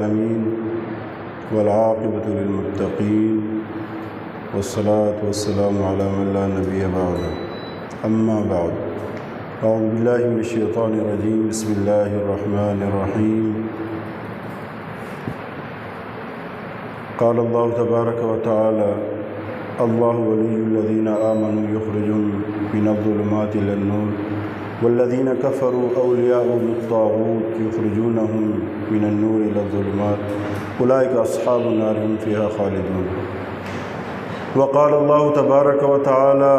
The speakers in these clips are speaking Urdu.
العالمين والعاقبة للمتقين والصلاة والسلام على من لا نبي بعده أما بعد أعوذ بالله من الشيطان الرجيم بسم الله الرحمن الرحيم قال الله تبارك وتعالى الله ولي الذين آمنوا يخرجهم من الظلمات إلى النور والذين كفروا أولياؤهم الطاغوت يخرجونهم من النور إلى الظلمات أولئك أصحاب النار هم فيها خالدون. وقال الله تبارك وتعالى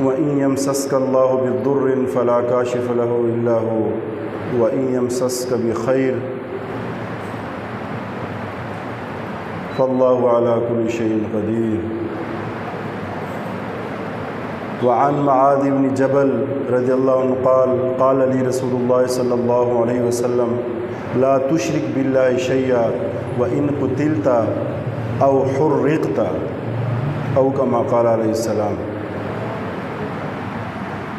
وإن يمسسك الله بالضر فلا كاشف له إلا هو وإن يمسسك بخير فالله على كل شيء قدير. وعن معاذ بن جبل رضي الله عنه قال لي رسول الله صلى الله عليه وسلم لا تشرك بالله شيئا وإن قتلت أو حرقت أو كما قال علیہ السلام.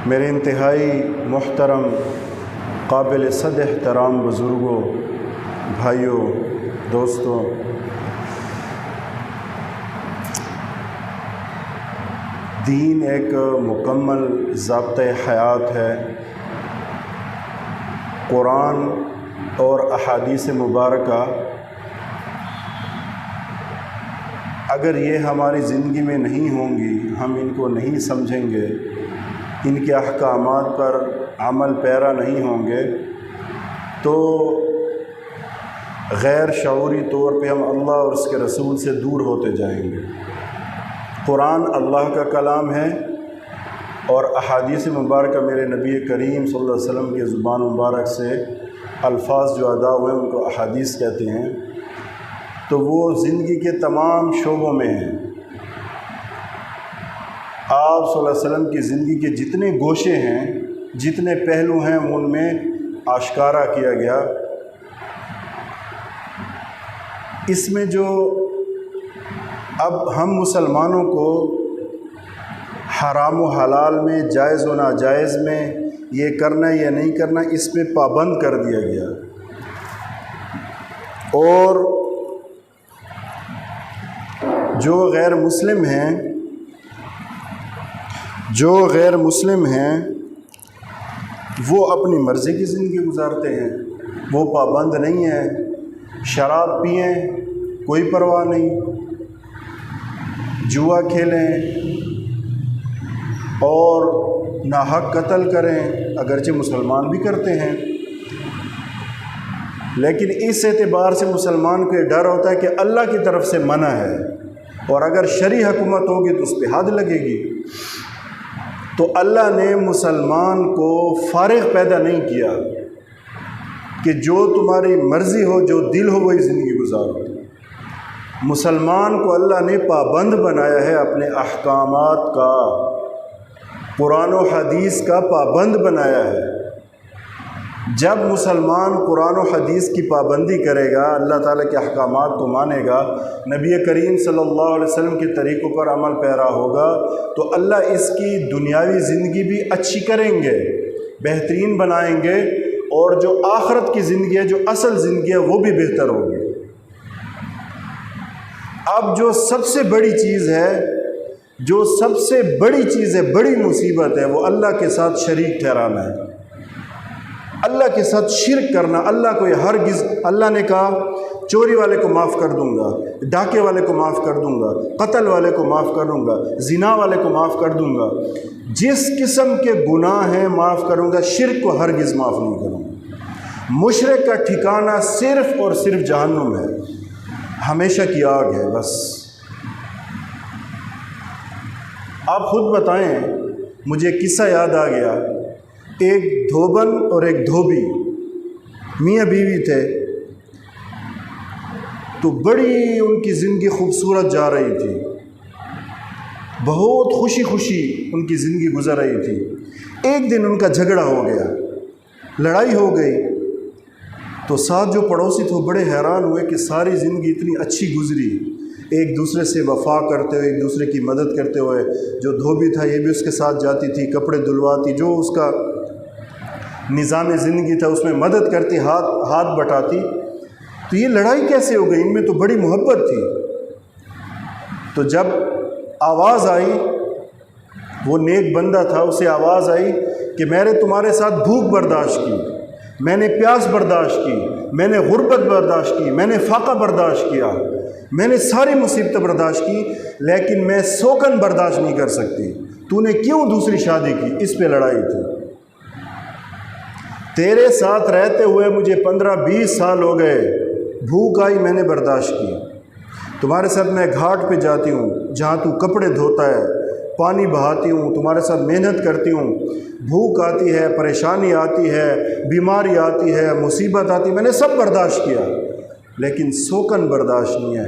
میرے انتہائی محترم قابل صد احترام بزرگوں، بھائیوں، دوستوں، دین ایک مکمل ضابطۂ حیات ہے. قرآن اور احادیث مبارکہ اگر یہ ہماری زندگی میں نہیں ہوں گی، ہم ان کو نہیں سمجھیں گے، ان کے احکامات پر عمل پیرا نہیں ہوں گے، تو غیر شعوری طور پہ ہم اللہ اور اس کے رسول سے دور ہوتے جائیں گے. قرآن اللہ کا کلام ہے اور احادیث مبارکہ میرے نبی کریم صلی اللہ علیہ وسلم کی زبان مبارک سے الفاظ جو ادا ہوئے ان کو احادیث کہتے ہیں. تو وہ زندگی کے تمام شعبوں میں ہیں. آپ صلی اللہ علیہ وسلم کی زندگی کے جتنے گوشے ہیں، جتنے پہلو ہیں، ان میں آشکارا کیا گیا. اس میں جو اب ہم مسلمانوں کو حرام و حلال میں، جائز و ناجائز میں یہ کرنا یا نہیں کرنا، اس پہ پابند کر دیا گیا. اور جو غیر مسلم ہیں وہ اپنی مرضی کی زندگی گزارتے ہیں، وہ پابند نہیں ہیں. شراب پئیں کوئی پرواہ نہیں، جوا کھیلیں اور ناحق قتل کریں، اگرچہ مسلمان بھی کرتے ہیں، لیکن اس اعتبار سے مسلمان کو یہ ڈر ہوتا ہے کہ اللہ کی طرف سے منع ہے، اور اگر شرعی حکومت ہوگی تو اس پہ حد لگے گی. تو اللہ نے مسلمان کو فارغ پیدا نہیں کیا کہ جو تمہاری مرضی ہو، جو دل ہو وہی زندگی گزارو. مسلمان کو اللہ نے پابند بنایا ہے اپنے احکامات کا، قرآن و حدیث کا پابند بنایا ہے. جب مسلمان قرآن و حدیث کی پابندی کرے گا، اللہ تعالیٰ کے احکامات کو مانے گا، نبی کریم صلی اللہ علیہ وسلم کے طریقوں پر عمل پیرا ہوگا، تو اللہ اس کی دنیاوی زندگی بھی اچھی کریں گے، بہترین بنائیں گے، اور جو آخرت کی زندگی ہے، جو اصل زندگی ہے، وہ بھی بہتر ہوگی. اب جو سب سے بڑی چیز ہے، بڑی مصیبت ہے، وہ اللہ کے ساتھ شریک ٹھہرانا ہے، اللہ کے ساتھ شرک کرنا. اللہ کو ہرگز، اللہ نے کہا چوری والے کو معاف کر دوں گا، ڈاکے والے کو معاف کر دوں گا، قتل والے کو معاف کر دوں گا، زنا والے کو معاف کر دوں گا، جس قسم کے گناہ ہیں معاف کروں گا، شرک کو ہرگز معاف نہیں کروں گا. مشرک کا ٹھکانہ صرف اور صرف جہنم ہے، ہمیشہ کی آگ ہے. بس آپ خود بتائیں، مجھے قصہ یاد آ گیا. ایک دھوبن اور ایک دھوبی میاں بیوی تھے، تو بڑی ان کی زندگی خوبصورت جا رہی تھی، بہت خوشی خوشی ان کی زندگی گزر رہی تھی. ایک دن ان کا جھگڑا ہو گیا، لڑائی ہو گئی. تو ساتھ جو پڑوسی تھے وہ بڑے حیران ہوئے کہ ساری زندگی اتنی اچھی گزری، ایک دوسرے سے وفا کرتے ہوئے، ایک دوسرے کی مدد کرتے ہوئے. جو دھوبی تھا یہ بھی اس کے ساتھ جاتی تھی، کپڑے دھلواتی، جو اس کا نظام زندگی تھا اس میں مدد کرتی، ہاتھ بٹاتی. تو یہ لڑائی کیسے ہو گئی؟ ان میں تو بڑی محبت تھی۔ تو جب آواز آئی، وہ نیک بندہ تھا، اسے آواز آئی کہ میں نے تمہارے ساتھ بھوک برداشت کی، میں نے پیاس برداشت کی، میں نے غربت برداشت کی، میں نے فاقہ برداشت کیا، میں نے ساری مصیبتیں برداشت کی، لیکن میں سوکن برداشت نہیں کر سکتی۔ تو نے کیوں دوسری شادی کی؟ اس پہ لڑائی تھی۔ تیرے ساتھ رہتے ہوئے مجھے 15-20 سال ہو گئے، بھوک آئی میں نے برداشت کی، تمہارے ساتھ میں گھاٹ پہ جاتی ہوں جہاں تو کپڑے دھوتا ہے، پانی بہاتی ہوں، تمہارے ساتھ محنت کرتی ہوں، بھوک آتی ہے، پریشانی آتی ہے، بیماری آتی ہے، مصیبت آتی ہے، میں نے سب برداشت کیا، لیکن سوکن برداشت نہیں ہے۔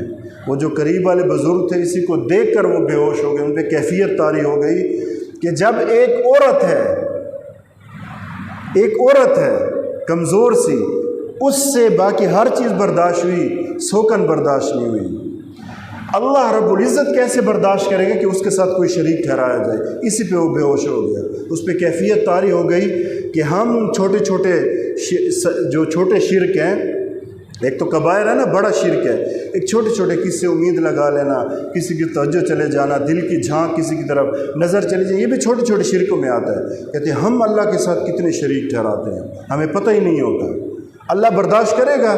وہ جو قریب والے بزرگ تھے، اسی کو دیکھ کر وہ بے ہوش ہو گئے، ان پہ کیفیت طاری ہو گئی کہ جب ایک عورت ہے کمزور سی، اس سے باقی ہر چیز برداشت ہوئی، سوکن برداشت نہیں ہوئی۔ اللہ رب العزت کیسے برداشت کرے گا کہ اس کے ساتھ کوئی شریک ٹھہرایا جائے؟ اسی پہ وہ بے ہوش ہو گیا، اس پہ کیفیت طاری ہو گئی کہ ہم جو چھوٹے شرک ہیں، ایک تو کبائر ہے نا، بڑا شرک ہے، ایک چھوٹے چھوٹے کس سے امید لگا لینا، کسی کی توجہ چلے جانا، دل کی جھانک کسی کی طرف نظر چلی جائے، یہ بھی چھوٹے چھوٹے شرکوں میں آتا ہے۔ کہتے ہیں ہم اللہ کے ساتھ کتنے شریک ٹھہراتے ہیں، ہمیں پتہ ہی نہیں ہوتا۔ اللہ برداشت کرے گا؟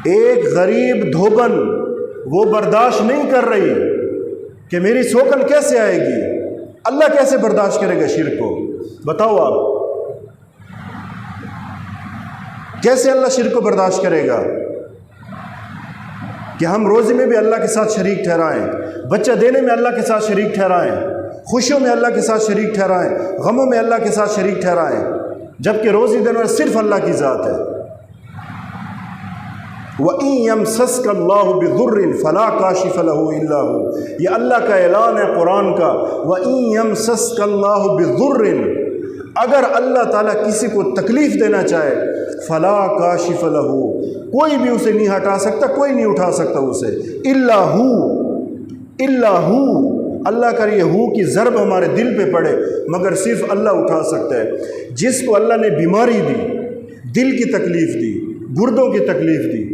ایک غریب دھوبن وہ برداشت نہیں کر رہی کہ میری سوکن کیسے آئے گی، اللہ کیسے برداشت کرے گا شرک کو؟ بتاؤ آپ، کیسے اللہ شرک کو برداشت کرے گا؟ کہ ہم روزی میں بھی اللہ کے ساتھ شریک ٹھہرائیں، بچہ دینے میں اللہ کے ساتھ شریک ٹھہرائیں، خوشیوں میں اللہ کے ساتھ شریک ٹھہرائیں، غموں میں اللہ کے ساتھ شریک ٹھہرائیں، جبکہ روزی دینے والا صرف اللہ کی ذات ہے۔ وَإِن يَمْسَسْكَ اللَّهُ بِضُرٍّ فَلَا كَاشِفَ لَهُ إِلَّا هُوَ، یہ اللہ کا اعلان ہے قرآن کا۔ وَإِن يَمْسَسْكَ اللَّهُ بِضُرٍّ، اگر اللہ تعالیٰ کسی کو تکلیف دینا چاہے، فَلَا كَاشِفَ لَهُ، کوئی بھی اسے نہیں ہٹا سکتا، کوئی نہیں اٹھا سکتا اسے، إِلَّا هُوَ، اللہ کا یہ ہو کی ضرب ہمارے دل پہ پڑے، مگر صرف اللہ اٹھا سکتا ہے۔ جس کو اللہ نے بیماری دی، دل کی تکلیف دی، گردوں کی تکلیف دی،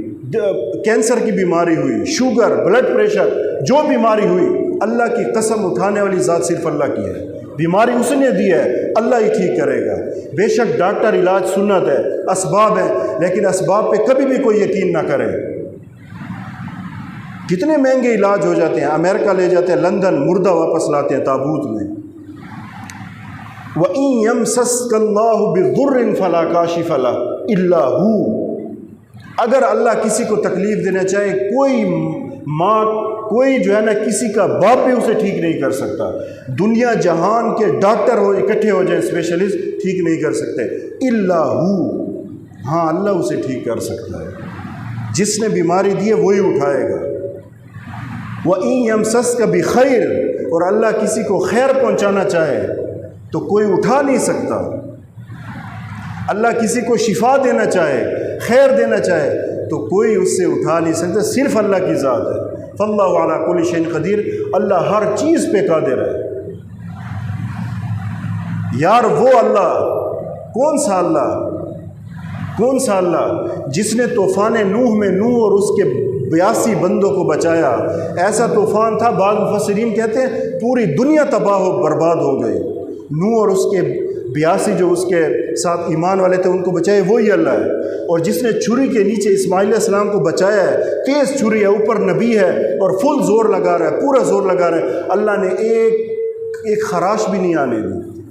کینسر کی بیماری ہوئی، شوگر، بلڈ پریشر، جو بیماری ہوئی، اللہ کی قسم اٹھانے والی ذات صرف اللہ کی ہے۔ بیماری اس نے دی ہے، اللہ ہی ٹھیک کرے گا۔ بے شک ڈاکٹر علاج سنت ہے، اسباب ہیں، لیکن اسباب پہ کبھی بھی کوئی یقین نہ کرے۔ کتنے مہنگے علاج ہو جاتے ہیں، امریکہ لے جاتے ہیں، لندن، مردہ واپس لاتے ہیں تابوت میں۔ وَإِن يَمْسَسْكَ اللَّهُ بِضُرٍّ فَلَا كَاشِفَ لَهُ إِلَّا هُوَ، اگر اللہ کسی کو تکلیف دینا چاہے، کوئی ماں، کوئی جو ہے نا، کسی کا باپ بھی اسے ٹھیک نہیں کر سکتا۔ دنیا جہان کے ڈاکٹر اکٹھے ہو جائیں، اسپیشلسٹ، ٹھیک نہیں کر سکتے، الا ہو، ہاں اللہ اسے ٹھیک کر سکتا ہے۔ جس نے بیماری دی ہے وہی اٹھائے گا۔ وَإِن يَمْسَسْكَ بِخَيْرٍ، اور اللہ کسی کو خیر پہنچانا چاہے تو کوئی اٹھا نہیں سکتا۔ اللہ کسی کو شفا دینا چاہے، خیر دینا چاہے تو کوئی اس سے اٹھا نہیں سکتا، صرف اللہ کی ذات ہے۔ فاللہ علی کل شیء قدیر، اللہ ہر چیز پہ قادر ہے۔ یار وہ اللہ، کون سا اللہ جس نے طوفان نوح میں نوح اور اس کے 82 بندوں کو بچایا۔ ایسا طوفان تھا، بعض مفسرین کہتے ہیں پوری دنیا تباہ و برباد ہو گئی۔ نوح اور اس کے 82 جو اس کے ساتھ ایمان والے تھے ان کو بچائے، وہی اللہ ہے۔ اور جس نے چھری کے نیچے اسماعیل علیہ السلام کو بچایا ہے، تیز چھری ہے، اوپر نبی ہے اور فل زور لگا رہا ہے، پورا زور لگا رہا ہے، اللہ نے ایک خراش بھی نہیں آنے دی۔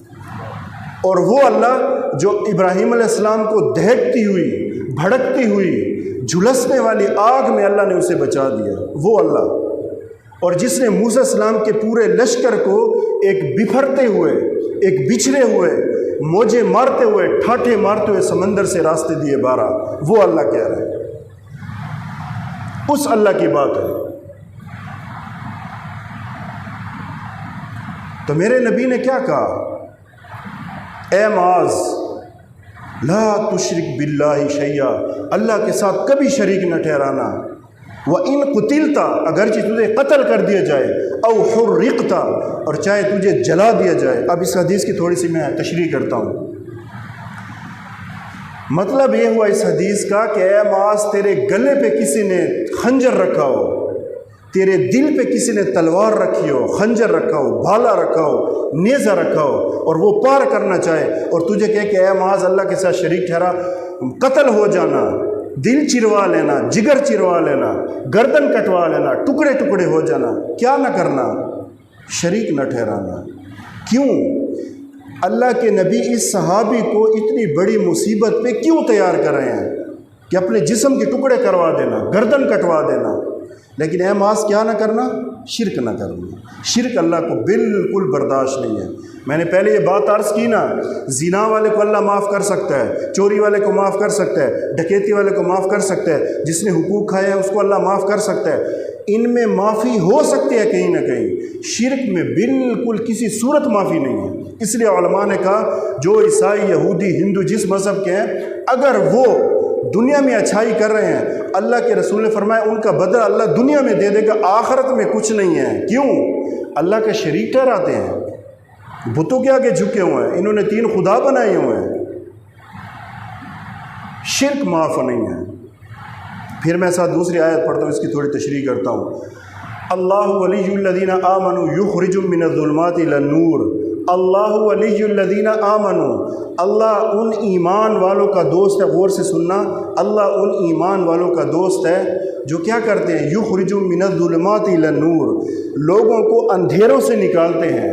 اور وہ اللہ جو ابراہیم علیہ السلام کو دہکتی ہوئی، بھڑکتی ہوئی، جھلسنے والی آگ میں اللہ نے اسے بچا دیا، وہ اللہ۔ اور جس نے موسیٰ السلام کے پورے لشکر کو ایک بکھرتے ہوئے، ایک بچھڑے ہوئے، موجے مارتے ہوئے، ٹھاٹھے مارتے ہوئے سمندر سے راستے دیے 12، وہ اللہ کہہ رہا ہے۔ اس اللہ کی بات ہے۔ تو میرے نبی نے کیا کہا؟ اے معاذ، لا تشرک باللہ شیئا، اللہ کے ساتھ کبھی شریک نہ ٹھہرانا۔ وَإِن قُتِلْتَ، اگرچہ تجھے قتل کر دیا جائے، او حرقت، اور چاہے تجھے جلا دیا جائے۔ اب اس حدیث کی تھوڑی سی میں تشریح کرتا ہوں۔ مطلب یہ ہوا اس حدیث کا کہ اے معاذ تیرے گلے پہ کسی نے خنجر رکھا ہو، تیرے دل پہ کسی نے تلوار رکھی ہو، خنجر رکھا ہو، بھالا رکھا ہو، نیزہ رکھا ہو، اور وہ پار کرنا چاہے اور تجھے کہے کہ اے معاذ اللہ کے ساتھ شریک ٹھہرا، قتل ہو جانا، دل چروا لینا، جگر چروا لینا، گردن کٹوا لینا، ٹکڑے ٹکڑے ہو جانا، کیا نہ کرنا؟ شریک نہ ٹھہرانا۔ کیوں؟ اللہ کے نبی اس صحابی کو اتنی بڑی مصیبت پہ کیوں تیار کر رہے ہیں کہ اپنے جسم کے ٹکڑے کروا دینا، گردن کٹوا دینا، لیکن اے معاذ کیا نہ کرنا؟ شرک نہ کرنا۔ شرک اللہ کو بالکل برداشت نہیں ہے۔ میں نے پہلے یہ بات عرض کی نا، زنا والے کو اللہ معاف کر سکتا ہے، چوری والے کو معاف کر سکتا ہے، ڈکیتی والے کو معاف کر سکتا ہے، جس نے حقوق کھائے ہیں اس کو اللہ معاف کر سکتا ہے، ان میں معافی ہو سکتی ہے کہیں نہ کہیں، شرک میں بالکل کسی صورت معافی نہیں ہے۔ اس لیے علماء نے کہا جو عیسائی، یہودی، ہندو جس مذہب کے ہیں، اگر وہ دنیا میں اچھائی کر رہے ہیں، اللہ کے رسول نے فرمایا ان کا بدلہ اللہ دنیا میں دے دے گا، آخرت میں کچھ نہیں ہے۔ کیوں؟ اللہ کا شریک ٹھہراتے ہیں، بتوں کے آگے جھکے ہوئے ہیں، انہوں نے 3 خدا بنائے ہوئے ہیں، شرک معاف نہیں ہے۔ پھر میں ساتھ دوسری آیت پڑھتا ہوں، اس کی تھوڑی تشریح کرتا ہوں۔ اللہ ولی الذین آمنوا یخرجهم من الظلمات الی النور، اللہ ولی الذین آمنوا، اللہ ان ایمان والوں کا دوست ہے۔ غور سے سننا، اللہ ان ایمان والوں کا دوست ہے جو کیا کرتے ہیں؟ یخرجهم من الظلمات الی النور، لوگوں کو اندھیروں سے نکالتے ہیں،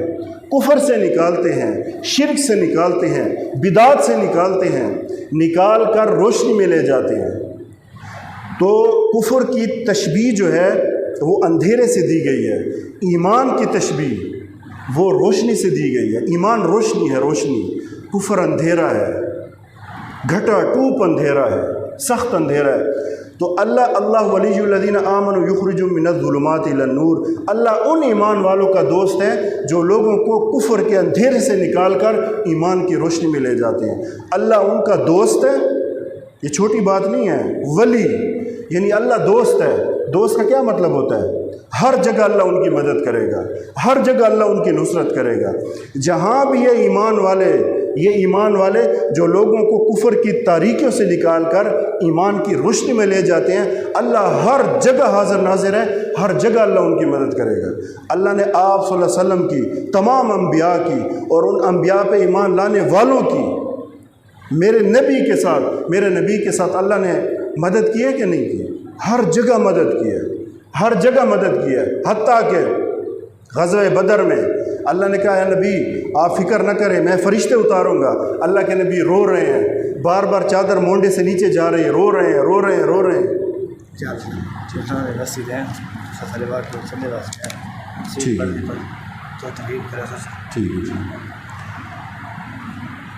کفر سے نکالتے ہیں، شرک سے نکالتے ہیں، بدعات سے نکالتے ہیں، نکال کر روشنی میں لے جاتے ہیں۔ تو کفر کی تشبیہ جو ہے وہ اندھیرے سے دی گئی ہے، ایمان کی تشبیہ وہ روشنی سے دی گئی ہے۔ ایمان روشنی ہے، روشنی، کفر اندھیرا ہے، گھٹا ٹوپ اندھیرا ہے، سخت اندھیرا ہے۔ تو اللہ ولی الذین آمنوا یخرجهم من الظلمات الی النور، اللہ ان ایمان والوں کا دوست ہے جو لوگوں کو کفر کے اندھیرے سے نکال کر ایمان کی روشنی میں لے جاتے ہیں۔ اللہ ان کا دوست ہے، یہ چھوٹی بات نہیں ہے۔ ولی یعنی اللہ دوست ہے۔ دوست کا کیا مطلب ہوتا ہے؟ ہر جگہ اللہ ان کی مدد کرے گا، ہر جگہ اللہ ان کی نصرت کرے گا۔ جہاں بھی یہ ایمان والے جو لوگوں کو کفر کی تاریکیوں سے نکال کر ایمان کی روشنی میں لے جاتے ہیں، اللہ ہر جگہ حاضر ناظر ہے، ہر جگہ اللہ ان کی مدد کرے گا۔ اللہ نے آپ صلی اللہ علیہ وسلم کی، تمام انبیاء کی اور ان انبیاء پہ ایمان لانے والوں کی، میرے نبی کے ساتھ اللہ نے مدد کی ہے کہ نہیں کی؟ ہر جگہ مدد کی ہے، ہر جگہ مدد کی ہے۔ حتیٰ کہ غزوہ بدر میں اللہ نے کہا ہے نبی آپ فکر نہ کریں، میں فرشتے اتاروں گا۔ اللہ کے نبی رو رہے ہیں، بار بار چادر مونڈے سے نیچے جا رہی ہے، رو رہے ہیں۔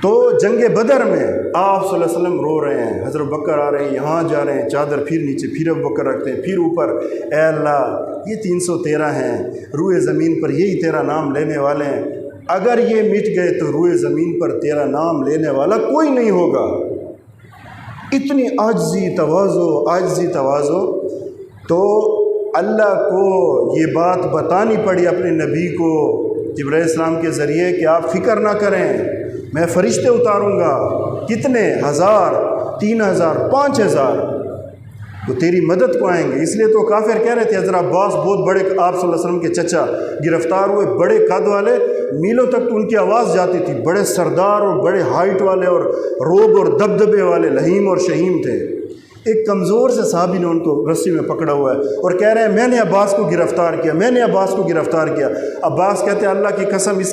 تو جنگ بدر میں آپ صلی اللہ علیہ وسلم رو رہے ہیں، حضرت بکر آ رہے ہیں، یہاں جا رہے ہیں، چادر پھر نیچے، پھر ابو بکر رکھتے ہیں، پھر اوپر۔ اے اللہ یہ 313 ہیں، روئے زمین پر یہی تیرا نام لینے والے ہیں، اگر یہ مٹ گئے تو روئے زمین پر تیرا نام لینے والا کوئی نہیں ہوگا۔ اتنی عاجزی تواضع، تو اللہ کو یہ بات بتانی پڑی اپنے نبی کو جبرائیل السلام کے ذریعے کہ آپ فکر نہ کریں، میں فرشتے اتاروں گا۔ کتنے؟ 1000، 3000، 5000، وہ تیری مدد کو آئیں گے۔ اس لیے تو کافر کہہ رہے تھے، حضرت عباس بہت بڑے، آپ صلی اللہ علیہ وسلم کے چچا گرفتار ہوئے، بڑے قد والے، میلوں تک تو ان کی آواز جاتی تھی، بڑے سردار اور بڑے ہائٹ والے اور روب اور دبدبے والے، لہیم اور شہیم تھے۔ ایک کمزور سے صحابی نے ان کو رسی میں پکڑا ہوا ہے اور کہہ رہے ہیں میں نے عباس کو گرفتار کیا۔ عباس کہتے ہیں اللہ کی قسم اس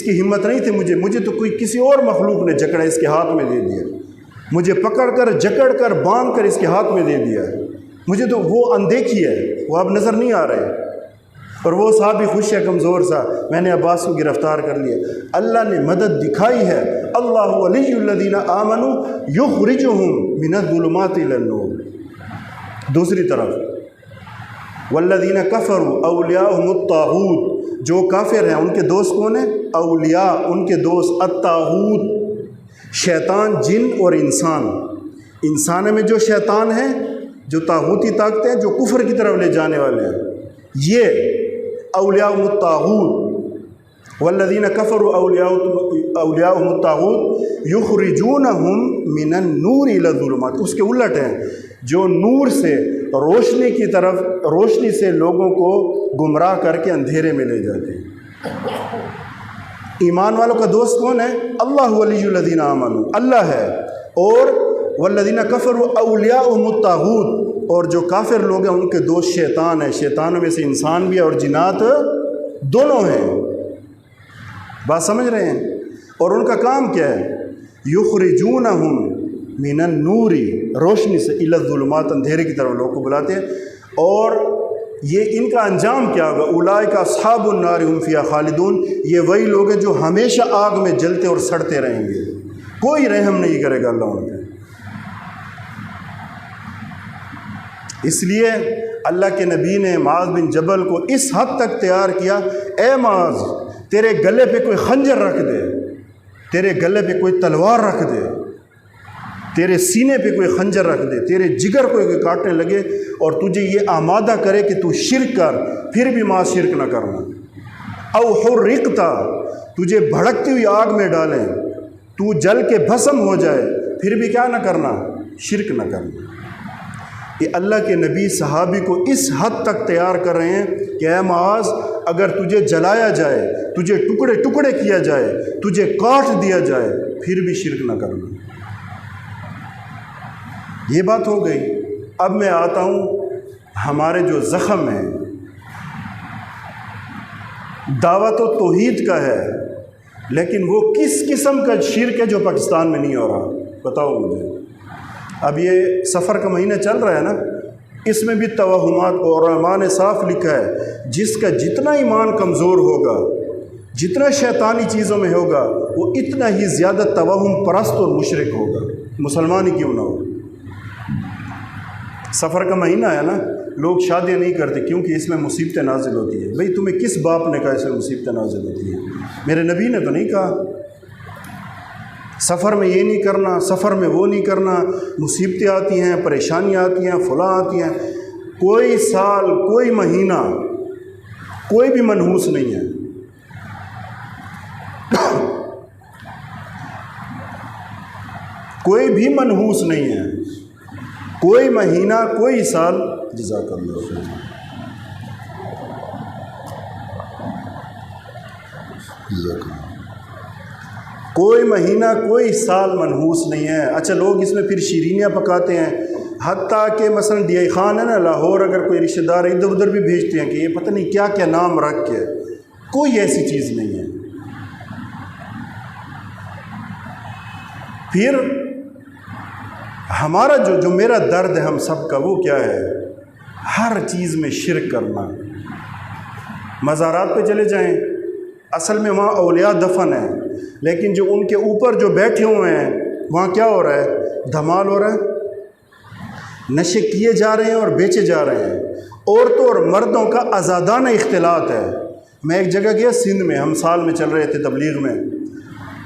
کی ہمت نہیں تھی، مجھے تو کوئی کسی اور مخلوق نے جکڑا، اس کے ہاتھ میں دے دیا، مجھے پکڑ کر جکڑ کر باندھ کر اس کے ہاتھ میں دے دیا، مجھے تو وہ اندیکھی ہے، وہ اب نظر نہیں آ رہے۔ اور وہ صحابی خوش ہے، کمزور سا، میں نے عباس کو گرفتار کر لیا۔ اللہ نے مدد دکھائی ہے۔ اللہ ولی الذین آمنوا یخرجهم من الظلمات الی النور۔ دوسری طرف والذین کفروا اولیاءهم الطاغوت، جو کافر ہیں ان کے دوست کون ہیں؟ اولیاء، ان کے دوست الطاغوت، شیطان، جن اور انسان۔ انسان میں جو شیطان ہیں، جو طاغوتی طاقتیں ہیں، جو کفر کی طرف لے جانے والے ہیں، یہ اولیاء الطاغوت۔ والذین کفروا اولیاء اولیاءہم الطاغوت یخرجونہم من النور الی الظلمات، اس کے الٹ ہیں، جو نور سے روشنی کی طرف، روشنی سے لوگوں کو گمراہ کر کے اندھیرے میں لے جاتے ہیں۔ ایمان والوں کا دوست کون ہے؟ اللہ ولی الذین آمنوا، اللہ ہے، اور والذین کفروا اولیاءہم الطاغوت، اور جو کافر لوگ ہیں ان کے دوست شیطان ہیں، شیطانوں میں سے انسان بھی اور جنات دونوں ہیں۔ بات سمجھ رہے ہیں؟ اور ان کا کام کیا ہے؟ یخرجونہم من النور، روشنی سے، الی الظلمات، اندھیرے کی طرف لوگوں کو بلاتے ہیں۔ اور یہ ان کا انجام کیا ہوگا؟ اولئک اصحاب النار هم فیہا خالدون، یہ وہی لوگ ہیں جو ہمیشہ آگ میں جلتے اور سڑتے رہیں گے، کوئی رحم نہیں کرے گا اللہ ان پہ۔ اس لیے اللہ کے نبی نے معاذ بن جبل کو اس حد تک تیار کیا، اے معاذ تیرے گلے پہ کوئی خنجر رکھ دے، تیرے گلے پہ کوئی تلوار رکھ دے، تیرے سینے پہ کوئی خنجر رکھ دے، تیرے جگر کو کوئی کاٹنے لگے اور تجھے یہ آمادہ کرے کہ تو شرک کر، پھر بھی ماں شرک نہ کرنا، او حرقتا، تجھے بھڑکتی ہوئی آگ میں ڈالیں، تو جل کے بھسم ہو جائے، پھر بھی کیا نہ کرنا؟ شرک نہ کرنا۔ یہ اللہ کے نبی صحابی کو اس حد تک تیار کر رہے ہیں کہ اے معاذ اگر تجھے جلایا جائے، تجھے ٹکڑے ٹکڑے کیا جائے، تجھے کاٹ دیا جائے، پھر بھی شرک نہ کرنا۔ یہ بات ہو گئی۔ اب میں آتا ہوں ہمارے جو زخم ہیں، دعوت و توحید کا ہے، لیکن وہ کس قسم کا شرک ہے جو پاکستان میں نہیں ہو رہا؟ بتاؤ مجھے۔ اب یہ سفر کا مہینہ چل رہا ہے نا، اس میں بھی توہمات، اور علماء نے صاف لکھا ہے جس کا جتنا ایمان کمزور ہوگا، جتنا شیطانی چیزوں میں ہوگا، وہ اتنا ہی زیادہ توہم پرست اور مشرک ہوگا، مسلمان ہی کیوں نہ ہو۔ سفر کا مہینہ ہے نا، لوگ شادیاں نہیں کرتے کیونکہ اس میں مصیبتیں نازل ہوتی ہیں۔ بھئی تمہیں کس باپ نے کہا اس میں مصیبتیں نازل ہوتی ہیں؟ میرے نبی نے تو نہیں کہا سفر میں یہ نہیں کرنا، سفر میں وہ نہیں کرنا، مصیبتیں آتی ہیں، پریشانیاں آتی ہیں، فلاں آتی ہیں۔ کوئی سال، کوئی مہینہ، کوئی بھی منحوس نہیں ہے۔ کوئی بھی منحوس نہیں ہے، کوئی مہینہ، کوئی سال۔ جزاک اللہ خیر۔ جزاک اللہ۔ کوئی مہینہ، کوئی سال منحوس نہیں ہے۔ اچھا لوگ اس میں پھر شیرینیاں پکاتے ہیں، حتیٰ کہ مثلا ڈی آئی خان ہے نا لاہور، اگر کوئی رشتہ دار ادھر ادھر بھی بھیجتے ہیں کہ یہ پتہ نہیں کیا کیا نام رکھ کے، کوئی ایسی چیز نہیں ہے۔ پھر ہمارا جو میرا درد ہے ہم سب کا، وہ کیا ہے؟ ہر چیز میں شرک کرنا۔ مزارات پہ چلے جائیں، اصل میں وہاں اولیاء دفن ہیں، لیکن جو ان کے اوپر جو بیٹھے ہوئے ہیں وہاں کیا ہو رہا ہے؟ دھمال ہو رہا ہے، نشے کیے جا رہے ہیں اور بیچے جا رہے ہیں۔ عورتوں اور مردوں کا آزادانہ اختلاط ہے۔ میں ایک جگہ گیا سندھ میں، ہم سال میں چل رہے تھے تبلیغ میں،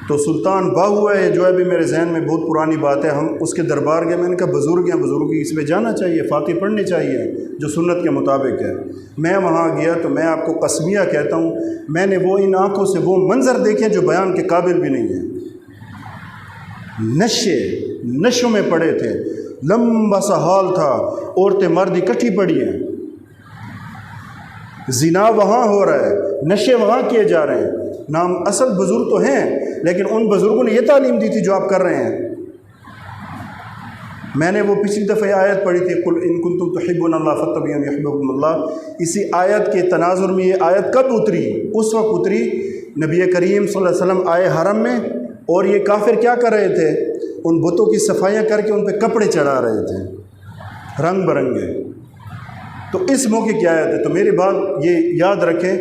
تو سلطان باہو ہے جو ہے بھی میرے ذہن میں بہت پرانی بات ہے، ہم اس کے دربار گئے، میں نے کہا بزرگ ہیں، بزرگ اس پہ جانا چاہیے، فاتح پڑھنی چاہیے جو سنت کے مطابق ہے۔ میں وہاں گیا تو میں آپ کو قسمیہ کہتا ہوں، میں نے وہ ان آنکھوں سے وہ منظر دیکھے جو بیان کے قابل بھی نہیں ہیں۔ نشوں میں پڑے تھے، لمبا سا ہال تھا، عورتیں مرد اکٹھی پڑی ہیں، زنا وہاں ہو رہا ہے، نشے وہاں کیے جا رہے ہیں۔ نام اصل بزرگ تو ہیں، لیکن ان بزرگوں نے یہ تعلیم دی تھی جو آپ کر رہے ہیں۔ میں نے وہ پچھلی دفعہ آیت پڑھی تھی، قل ان کنتم تحبون اللہ فاتبعونی یحببکم اللہ۔ اسی آیت کے تناظر میں یہ آیت کب اتری؟ اس وقت اتری نبی کریم صلی اللہ علیہ وسلم آئے حرم میں، اور یہ کافر کیا کر رہے تھے؟ ان بتوں کی صفائیاں کر کے ان پہ کپڑے چڑھا رہے تھے رنگ برنگے۔ تو اس موقع کی آیت ہے۔ تو میری بات یہ یاد رکھیں،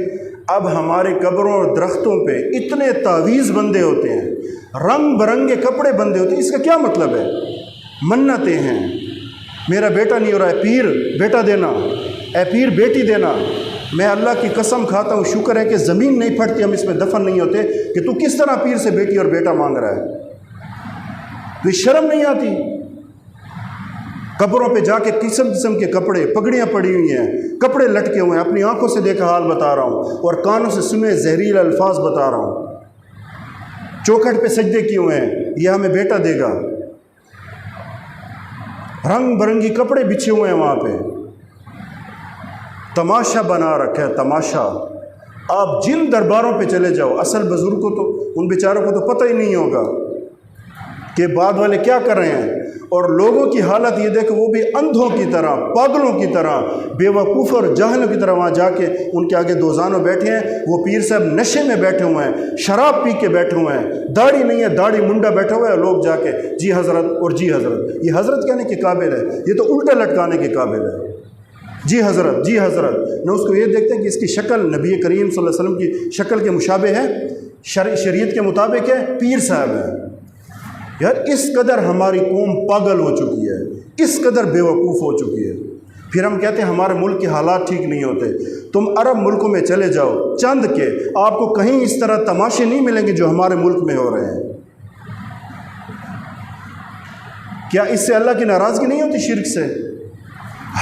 اب ہمارے قبروں اور درختوں پہ اتنے تعویذ بندے ہوتے ہیں، رنگ برنگے کپڑے بندے ہوتے ہیں، اس کا کیا مطلب ہے؟ منتیں ہیں، میرا بیٹا نہیں ہو رہا ہے، پیر بیٹا دینا، اے پیر بیٹی دینا۔ میں اللہ کی قسم کھاتا ہوں، شکر ہے کہ زمین نہیں پھٹتی، ہم اس میں دفن نہیں ہوتے کہ تو کس طرح پیر سے بیٹی اور بیٹا مانگ رہا ہے؟ تو شرم نہیں آتی؟ قبروں پہ جا کے قسم قسم کے کپڑے، پگڑیاں پڑی ہوئی ہیں، کپڑے لٹکے ہوئے ہیں، اپنی آنکھوں سے دیکھا حال بتا رہا ہوں، اور کانوں سے سنے زہریلا الفاظ بتا رہا ہوں۔ چوکھٹ پہ سجدے کیے ہوئے ہیں، یہ ہمیں بیٹا دے گا، رنگ برنگی کپڑے بچھے ہوئے ہیں وہاں پہ، تماشا بنا رکھا ہے تماشا۔ آپ جن درباروں پہ چلے جاؤ، اصل بزرگ کو تو ان بیچاروں کو تو پتہ ہی نہیں ہوگا کہ بعد والے کیا کر رہے ہیں، اور لوگوں کی حالت یہ دیکھو، وہ بھی اندھوں کی طرح، پاگلوں کی طرح، بے وقوف اور جاہلوں کی طرح وہاں جا کے ان کے آگے دوزانوں بیٹھے ہیں۔ وہ پیر صاحب نشے میں بیٹھے ہوئے ہیں، شراب پی کے بیٹھے ہوئے ہیں، داڑھی نہیں ہے، داڑھی منڈا بیٹھا ہوا ہے، لوگ جا کے جی حضرت اور جی حضرت، یہ حضرت کہنے کے قابل ہے، یہ تو الٹا لٹکانے کے قابل ہے، جی حضرت جی حضرت۔ نہ اس کو یہ دیکھتے ہیں کہ اس کی شکل نبی کریم صلی اللہ علیہ وسلم کی شکل کے مشابہ ہے، شریعت کے مطابق ہے، پیر صاحب ہے۔ یار اس قدر ہماری قوم پاگل ہو چکی ہے، اس قدر بے وقوف ہو چکی ہے، پھر ہم کہتے ہیں ہمارے ملک کے حالات ٹھیک نہیں ہوتے۔ تم عرب ملکوں میں چلے جاؤ، چند کے آپ کو کہیں اس طرح تماشے نہیں ملیں گے جو ہمارے ملک میں ہو رہے ہیں۔ کیا اس سے اللہ کی ناراضگی نہیں ہوتی؟ شرک سے۔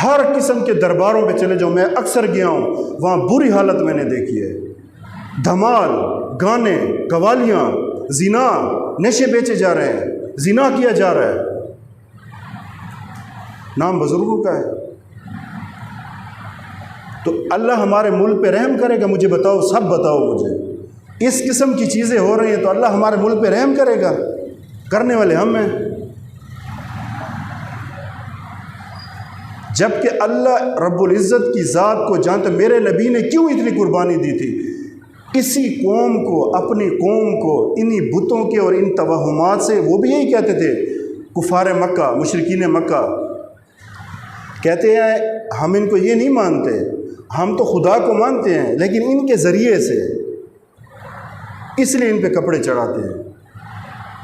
ہر قسم کے درباروں پہ چلے جاؤ، میں اکثر گیا ہوں، وہاں بری حالت میں نے دیکھی ہے، دھمال، گانے، قوالیاں، زنا، نشے بیچے جا رہے ہیں، زنا کیا جا رہا ہے، نام بزرگوں کا ہے۔ تو اللہ ہمارے ملک پہ رحم کرے گا؟ مجھے بتاؤ، سب بتاؤ مجھے، اس قسم کی چیزیں ہو رہی ہیں تو اللہ ہمارے ملک پہ رحم کرے گا؟ کرنے والے ہم ہیں۔ جبکہ اللہ رب العزت کی ذات کو جانتے، میرے نبی نے کیوں اتنی قربانی دی تھی؟ اسی قوم کو، اپنی قوم کو انہی بتوں کے اور ان توہمات سے، وہ بھی یہی کہتے تھے کفار مکہ، مشرکین مکہ، کہتے ہیں ہم ان کو یہ نہیں مانتے، ہم تو خدا کو مانتے ہیں لیکن ان کے ذریعے سے، اس لیے ان پہ کپڑے چڑھاتے ہیں۔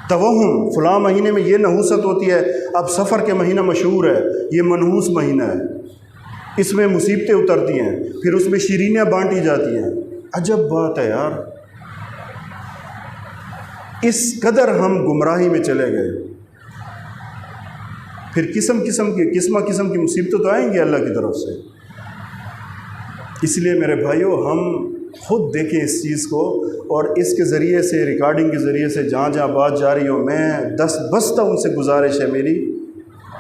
توہم، فلاں مہینے میں یہ نحوست ہوتی ہے، اب سفر کے مہینہ مشہور ہے، یہ منحوس مہینہ ہے، اس میں مصیبتیں اترتی ہیں، پھر اس میں شیرینیاں بانٹی جاتی ہیں۔ عجب بات ہے یار، اس قدر ہم گمراہی میں چلے گئے، پھر قسم قسم کی مصیبتیں تو آئیں گی اللہ کی طرف سے۔ اس لیے میرے بھائیوں، ہم خود دیکھیں اس چیز کو، اور اس کے ذریعے سے، ریکارڈنگ کے ذریعے سے جہاں جہاں بات جاری ہو، میں دست بستہ ان سے گزارش ہے میری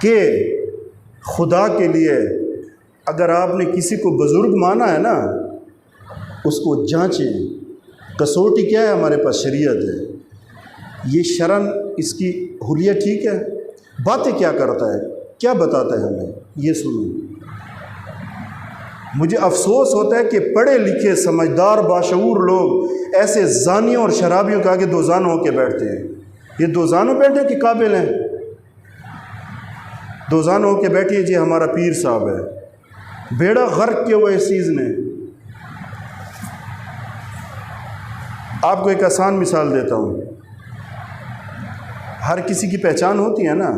کہ خدا کے لیے اگر آپ نے کسی کو بزرگ مانا ہے نا، اس کو جانچیں۔ کسوٹی کیا ہے؟ ہمارے پاس شریعت ہے، یہ شرن اس کی حلیہ ٹھیک ہے؟ باتیں کیا کرتا ہے، کیا بتاتا ہے ہمیں، یہ سنوں۔ مجھے افسوس ہوتا ہے کہ پڑھے لکھے سمجھدار باشعور لوگ ایسے زانیوں اور شرابیوں کے آگے دوزانوں ہو کے بیٹھتے ہیں۔ یہ دوزانوں بیٹھنے کے قابل ہیں؟ دوزانوں ہو کے بیٹھیے جی ہمارا پیر صاحب ہے، بیڑا غرق کیا ہوا اس چیز نے۔ آپ کو ایک آسان مثال دیتا ہوں، ہر کسی کی پہچان ہوتی ہے نا،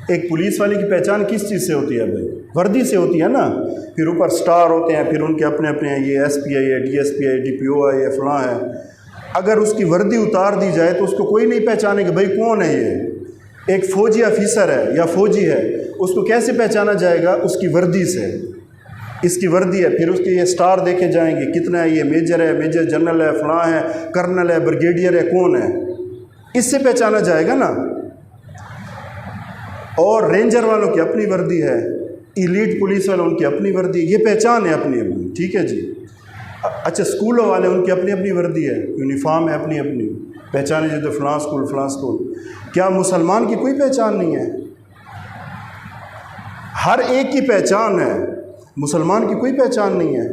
ایک پولیس والے کی پہچان کس چیز سے ہوتی ہے بھائی؟ وردی سے ہوتی ہے نا، پھر اوپر سٹار ہوتے ہیں، پھر ان کے اپنے اپنے ہیں، یہ ایس پی آئی ہے، ڈی ایس پی آئی، ڈی پی او ہے، یہ فلاں ہے۔ اگر اس کی وردی اتار دی جائے تو اس کو کوئی نہیں پہچانے کہ بھائی کون ہے یہ۔ ایک فوجی آفیسر ہے یا فوجی ہے، اس کو کیسے پہچانا جائے گا؟ اس کی وردی سے، اس کی وردی ہے، پھر اس کے یہ سٹار دیکھے جائیں گے، کتنا ہے، یہ میجر ہے، میجر جنرل ہے، فلاں ہے، کرنل ہے، بریگیڈیئر ہے، کون ہے، اس سے پہچانا جائے گا نا۔ اور رینجر والوں کی اپنی وردی ہے، ایلیٹ پولیس والوں ان کی اپنی وردی، یہ پہچان ہے اپنی اپنی، ٹھیک ہے جی۔ اچھا اسکولوں والے ان کی اپنی اپنی وردی ہے، یونیفارم ہے اپنی اپنی، پہچانے جاتے فلاں اسکول فلاں اسکول۔ کیا مسلمان کی کوئی پہچان نہیں ہے؟ ہر ایک کی پہچان ہے، مسلمان کی کوئی پہچان نہیں ہے۔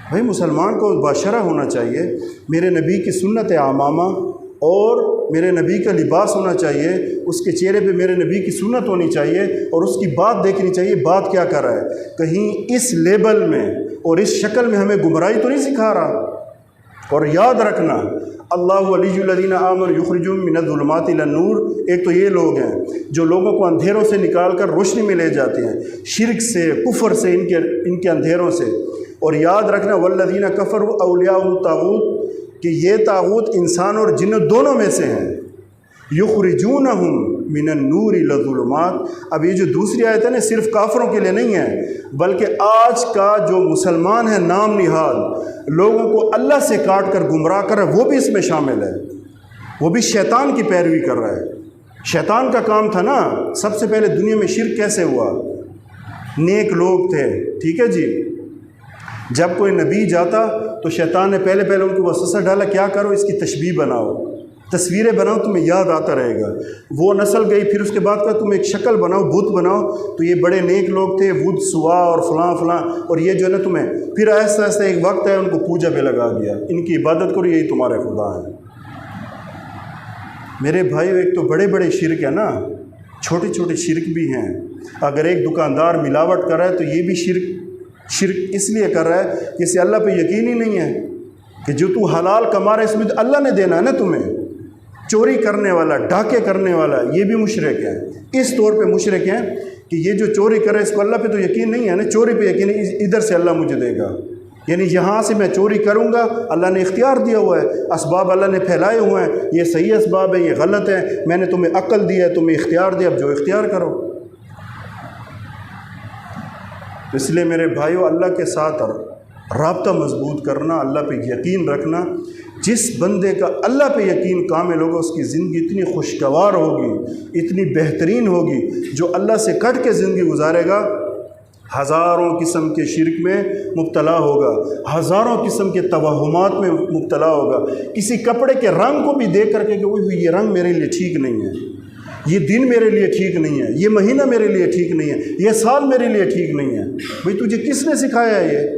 بھائی مسلمان کو باشرہ ہونا چاہیے، میرے نبی کی سنت عمامہ اور میرے نبی کا لباس ہونا چاہیے، اس کے چہرے پہ میرے نبی کی سنت ہونی چاہیے، اور اس کی بات دیکھنی چاہیے، بات کیا کر رہا ہے۔ کہیں اس لیبل میں اور اس شکل میں ہمیں گمراہی تو نہیں سکھا رہا۔ اور یاد رکھنا، اللہ ولی الذین آمنوا یخرجہم من الظلمات الی النور، ایک تو یہ لوگ ہیں جو لوگوں کو اندھیروں سے نکال کر روشنی میں لے جاتے ہیں، شرک سے، کفر سے، ان کے اندھیروں سے۔ اور یاد رکھنا والذین کفروا اولیاءهم الطاغوت، کہ یہ طاغوت انسان اور جن دونوں میں سے ہیں، یخرجونہم من النور الی الظلمات۔ اب یہ جو دوسری آیت ہے نا، صرف کافروں کے لیے نہیں ہے، بلکہ آج کا جو مسلمان ہے نام نہاد، لوگوں کو اللہ سے کاٹ کر گمراہ کر رہا ہے، وہ بھی اس میں شامل ہے۔ وہ بھی شیطان کی پیروی کر رہا ہے۔ شیطان کا کام تھا نا، سب سے پہلے دنیا میں شرک کیسے ہوا؟ نیک لوگ تھے، ٹھیک ہے جی، جب کوئی نبی جاتا تو شیطان نے پہلے ان کو وسوسہ ڈالا، کیا کرو اس کی تشبیہ بناؤ، تصویریں بناؤ، تمہیں یاد آتا رہے گا۔ وہ نسل گئی، پھر اس کے بعد کہا تم ایک شکل بناؤ، بت بناؤ، تو یہ بڑے نیک لوگ تھے، بدھ سوا اور فلاں فلاں، اور یہ جو ہے نا تمہیں پھر آہستہ آہستہ ایک وقت ہے ان کو پوجا پہ لگا دیا، ان کی عبادت کرو، یہی تمہارے خدا ہیں۔ میرے بھائیو، ایک تو بڑے بڑے شرک ہیں نا، چھوٹے چھوٹے شرک بھی ہیں۔ اگر ایک دکاندار ملاوٹ کر رہا ہے تو یہ بھی شرک اس لیے کر رہا ہے کہ اسے اللہ پہ یقین ہی نہیں ہے کہ جو تو حلال کما رہا ہے اس میں تو اللہ نے دینا ہے نا تمہیں۔ چوری کرنے والا، ڈاکے کرنے والا، یہ بھی مشرک ہے، اس طور پہ مشرک ہیں کہ یہ جو چوری کر رہا ہے اس کو اللہ پہ تو یقین نہیں ہے نا، چوری پہ یقین ہے، ادھر سے اللہ مجھے دے گا، یعنی یہاں سے میں چوری کروں گا، اللہ نے اختیار دیا ہوا ہے، اسباب اللہ نے پھیلائے ہوئے ہیں، یہ صحیح اسباب ہیں، یہ غلط ہیں، میں نے تمہیں عقل دی ہے، تمہیں اختیار دیا، اب جو اختیار کرو۔ اس لیے میرے بھائیو، اللہ کے ساتھ رابطہ مضبوط کرنا، اللہ پہ یقین رکھنا۔ جس بندے کا اللہ پہ یقین کامل ہوگا اس کی زندگی اتنی خوشگوار ہوگی، اتنی بہترین ہوگی۔ جو اللہ سے کٹ کے زندگی گزارے گا ہزاروں قسم کے شرک میں مبتلا ہوگا، ہزاروں قسم کے توہمات میں مبتلا ہوگا، کسی کپڑے کے رنگ کو بھی دیکھ کر کے کہ یہ رنگ میرے لیے ٹھیک نہیں ہے، یہ دن میرے لیے ٹھیک نہیں ہے، یہ مہینہ میرے لیے ٹھیک نہیں ہے، یہ سال میرے لیے ٹھیک نہیں ہے۔ بھئی تجھے کس نے سکھایا ہے یہ؟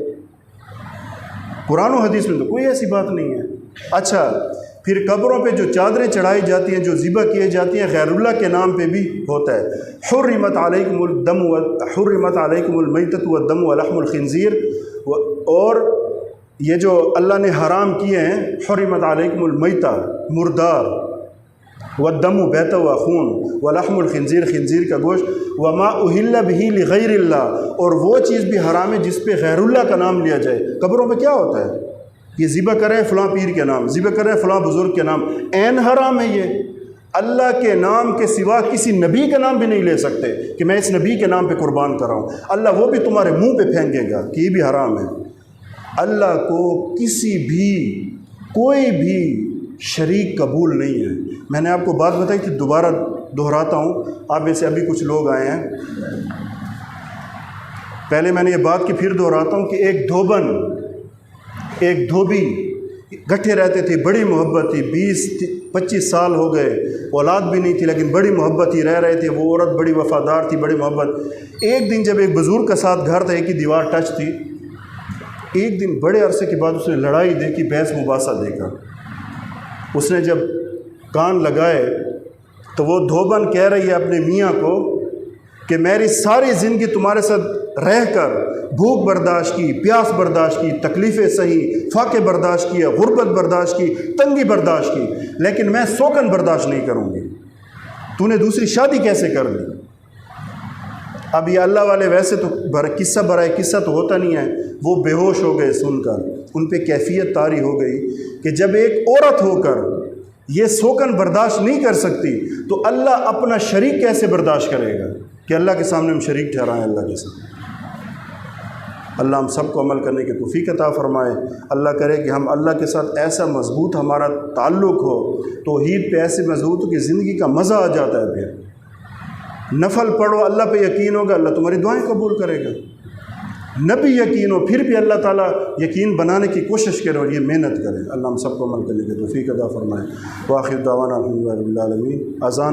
قرآن و حدیث میں تو کوئی ایسی بات نہیں ہے۔ اچھا، پھر قبروں پہ جو چادریں چڑھائی جاتی ہیں، جو ذبح کیے جاتی ہیں، غیر اللہ کے نام پہ بھی ہوتا ہے۔ حرمت علیکم الدم حرمت علیکم المیتۃ والدم ولحم الخنزیر، اور یہ جو اللہ نے حرام کیے ہیں، حرمت علیکم المیتہ مردار، والدم بہتا ہوا خون، ولحم الخنزیر خنزیر کا گوشت، وما اہل بہ لغیر اللہ، اور وہ چیز بھی حرام ہے جس پہ غیر اللہ کا نام لیا جائے۔ قبروں پہ کیا ہوتا ہے؟ یہ ذبح کریں فلاں پیر کے نام، ذبح کریں فلاں بزرگ کے نام، عین حرام ہے یہ۔ اللہ کے نام کے سوا کسی نبی کا نام بھی نہیں لے سکتے کہ میں اس نبی کے نام پہ قربان کر رہا ہوں، اللہ وہ بھی تمہارے منہ پہ پھینکے گا کہ یہ بھی حرام ہے۔ اللہ کو کسی بھی کوئی بھی شریک قبول نہیں ہے۔ میں نے آپ کو بات بتائی تھی، دوبارہ دہراتا ہوں، آپ میں سے ابھی کچھ لوگ آئے ہیں، پہلے میں نے یہ بات کی پھر دہراتا ہوں کہ ایک دھوبن، ایک دھوبی گٹھے رہتے تھے، بڑی محبت تھی، 20-25 سال ہو گئے، اولاد بھی نہیں تھی لیکن بڑی محبت ہی رہ رہے تھے، وہ عورت بڑی وفادار تھی، بڑی محبت۔ ایک دن جب ایک بزرگ کا ساتھ گھر تھا، ایک ہی دیوار ٹچ تھی، ایک دن بڑے عرصے کے بعد اس نے لڑائی دیکھی، بحث مباحثہ دیکھا، اس نے جب کان لگائے تو وہ دھوبن کہہ رہی ہے اپنے میاں کو کہ میری ساری زندگی تمہارے ساتھ رہ کر بھوک برداشت کی، پیاس برداشت کی، تکلیفیں سہی، فاقے برداشت کیے، غربت برداشت کی، تنگی برداشت کی، لیکن میں سوکن برداشت نہیں کروں گی۔ تو نے دوسری شادی کیسے کر لی؟ اب یہ اللہ والے ویسے تو قصہ برائے قصہ تو ہوتا نہیں ہے، وہ بے ہوش ہو گئے سن کر، ان پہ کیفیت طاری ہو گئی کہ جب ایک عورت ہو کر یہ سوکن برداشت نہیں کر سکتی تو اللہ اپنا شریک کیسے برداشت کرے گا کہ اللہ کے سامنے ہم شریک ٹھہرائیں اللہ کے سامنے۔ اللہ ہم سب کو عمل کرنے کی توفیق عطا فرمائے۔ اللہ کرے کہ ہم اللہ کے ساتھ ایسا مضبوط ہمارا تعلق ہو، توحید پہ ایسے مضبوط ہو کہ زندگی کا مزہ آ جاتا ہے۔ پھر نفل پڑھو، اللہ پہ یقین ہوگا، اللہ تمہاری دعائیں قبول کرے گا۔ نبی یقین ہو، پھر بھی اللہ تعالیٰ یقین بنانے کی کوشش کرے اور یہ محنت کرے۔ اللہ ہم سب کو عمل کرنے کی توفیق عطا فرمائے۔ وآخر دعوانا الحمدللہ رب العالمین۔ اذان